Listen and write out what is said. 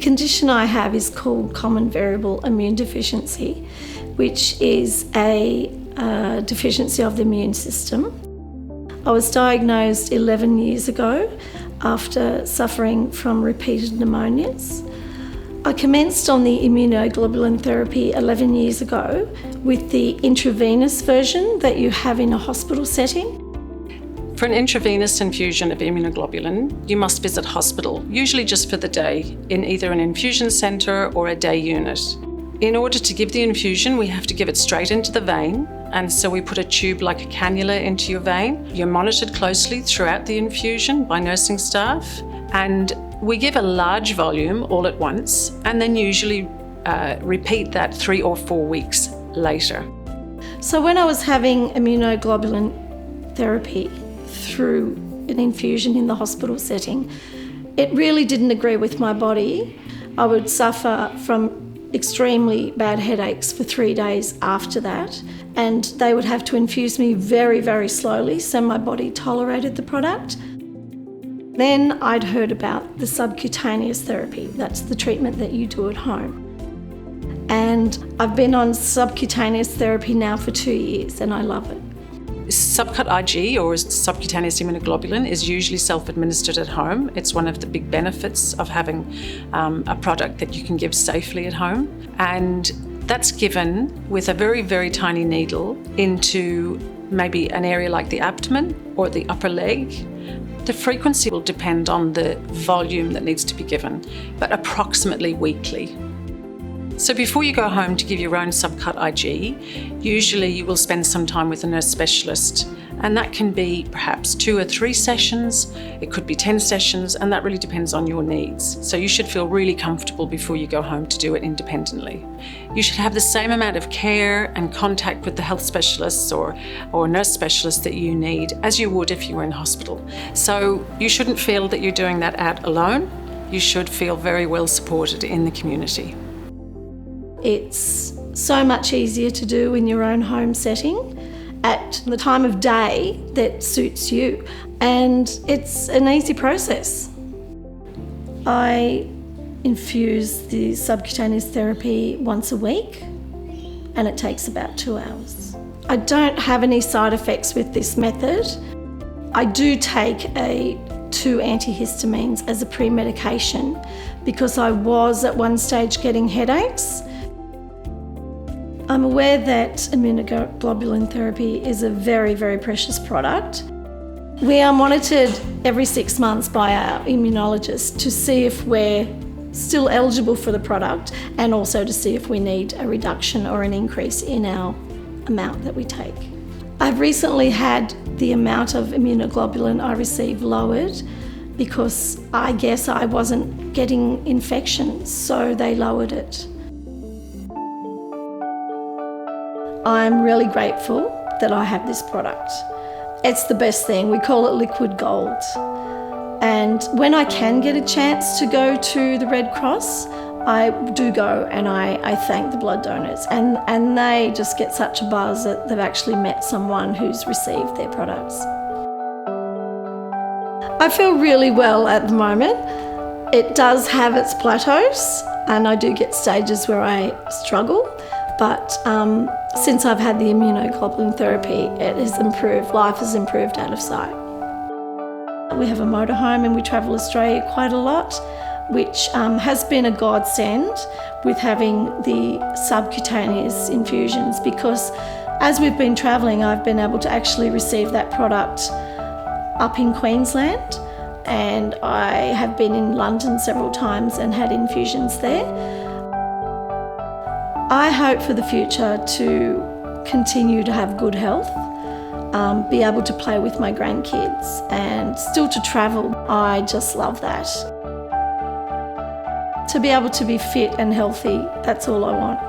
condition I have is called common variable immune deficiency, which is a deficiency of the immune system. I was diagnosed 11 years ago after suffering from repeated pneumonias. I commenced on the immunoglobulin therapy 11 years ago with the intravenous version that you have in a hospital setting. For an intravenous infusion of immunoglobulin, you must visit hospital, usually just for the day, in either an infusion centre or a day unit. In order to give the infusion, we have to give it straight into the vein, and so we put a tube like a cannula into your vein. You're monitored closely throughout the infusion by nursing staff, and we give a large volume all at once, and then usually repeat that 3 or 4 weeks later. So when I was having immunoglobulin therapy through an infusion in the hospital setting, it really didn't agree with my body. I would suffer from extremely bad headaches for 3 days after that, and they would have to infuse me very, very slowly so my body tolerated the product. Then I'd heard about the subcutaneous therapy. That's the treatment that you do at home. And I've been on subcutaneous therapy now for 2 years and I love it. Subcut IG, or subcutaneous immunoglobulin, is usually self-administered at home. It's one of the big benefits of having a product that you can give safely at home. And that's given with a very, very tiny needle into maybe an area like the abdomen or the upper leg. The frequency will depend on the volume that needs to be given, but approximately weekly. So before you go home to give your own subcut IG, usually you will spend some time with a nurse specialist, and that can be perhaps 2 or 3 sessions, it could be 10 sessions, and that really depends on your needs. So you should feel really comfortable before you go home to do it independently. You should have the same amount of care and contact with the health specialists or nurse specialists that you need as you would if you were in hospital. So you shouldn't feel that you're doing that out alone. You should feel very well supported in the community. It's so much easier to do in your own home setting at the time of day that suits you, and it's an easy process. I infuse the subcutaneous therapy once a week and it takes about 2 hours. I don't have any side effects with this method. I do take 2 antihistamines as a pre-medication because I was at one stage getting headaches. I'm aware that immunoglobulin therapy is a very, very precious product. We are monitored every 6 months by our immunologist to see if we're still eligible for the product and also to see if we need a reduction or an increase in our amount that we take. I've recently had the amount of immunoglobulin I receive lowered because I guess I wasn't getting infections, so they lowered it. I'm really grateful that I have this product. It's the best thing. We call it liquid gold. And when I can get a chance to go to the Red Cross, I do go and I thank the blood donors. And they just get such a buzz that they've actually met someone who's received their products. I feel really well at the moment. It does have its plateaus and I do get stages where I struggle. But since I've had the immunoglobulin therapy, it has improved. Life has improved out of sight. We have a motorhome and we travel Australia quite a lot, which has been a godsend with having the subcutaneous infusions because as we've been travelling, I've been able to actually receive that product up in Queensland, and I have been in London several times and had infusions there. I hope for the future to continue to have good health, be able to play with my grandkids and still to travel. I just love that. To be able to be fit and healthy, that's all I want.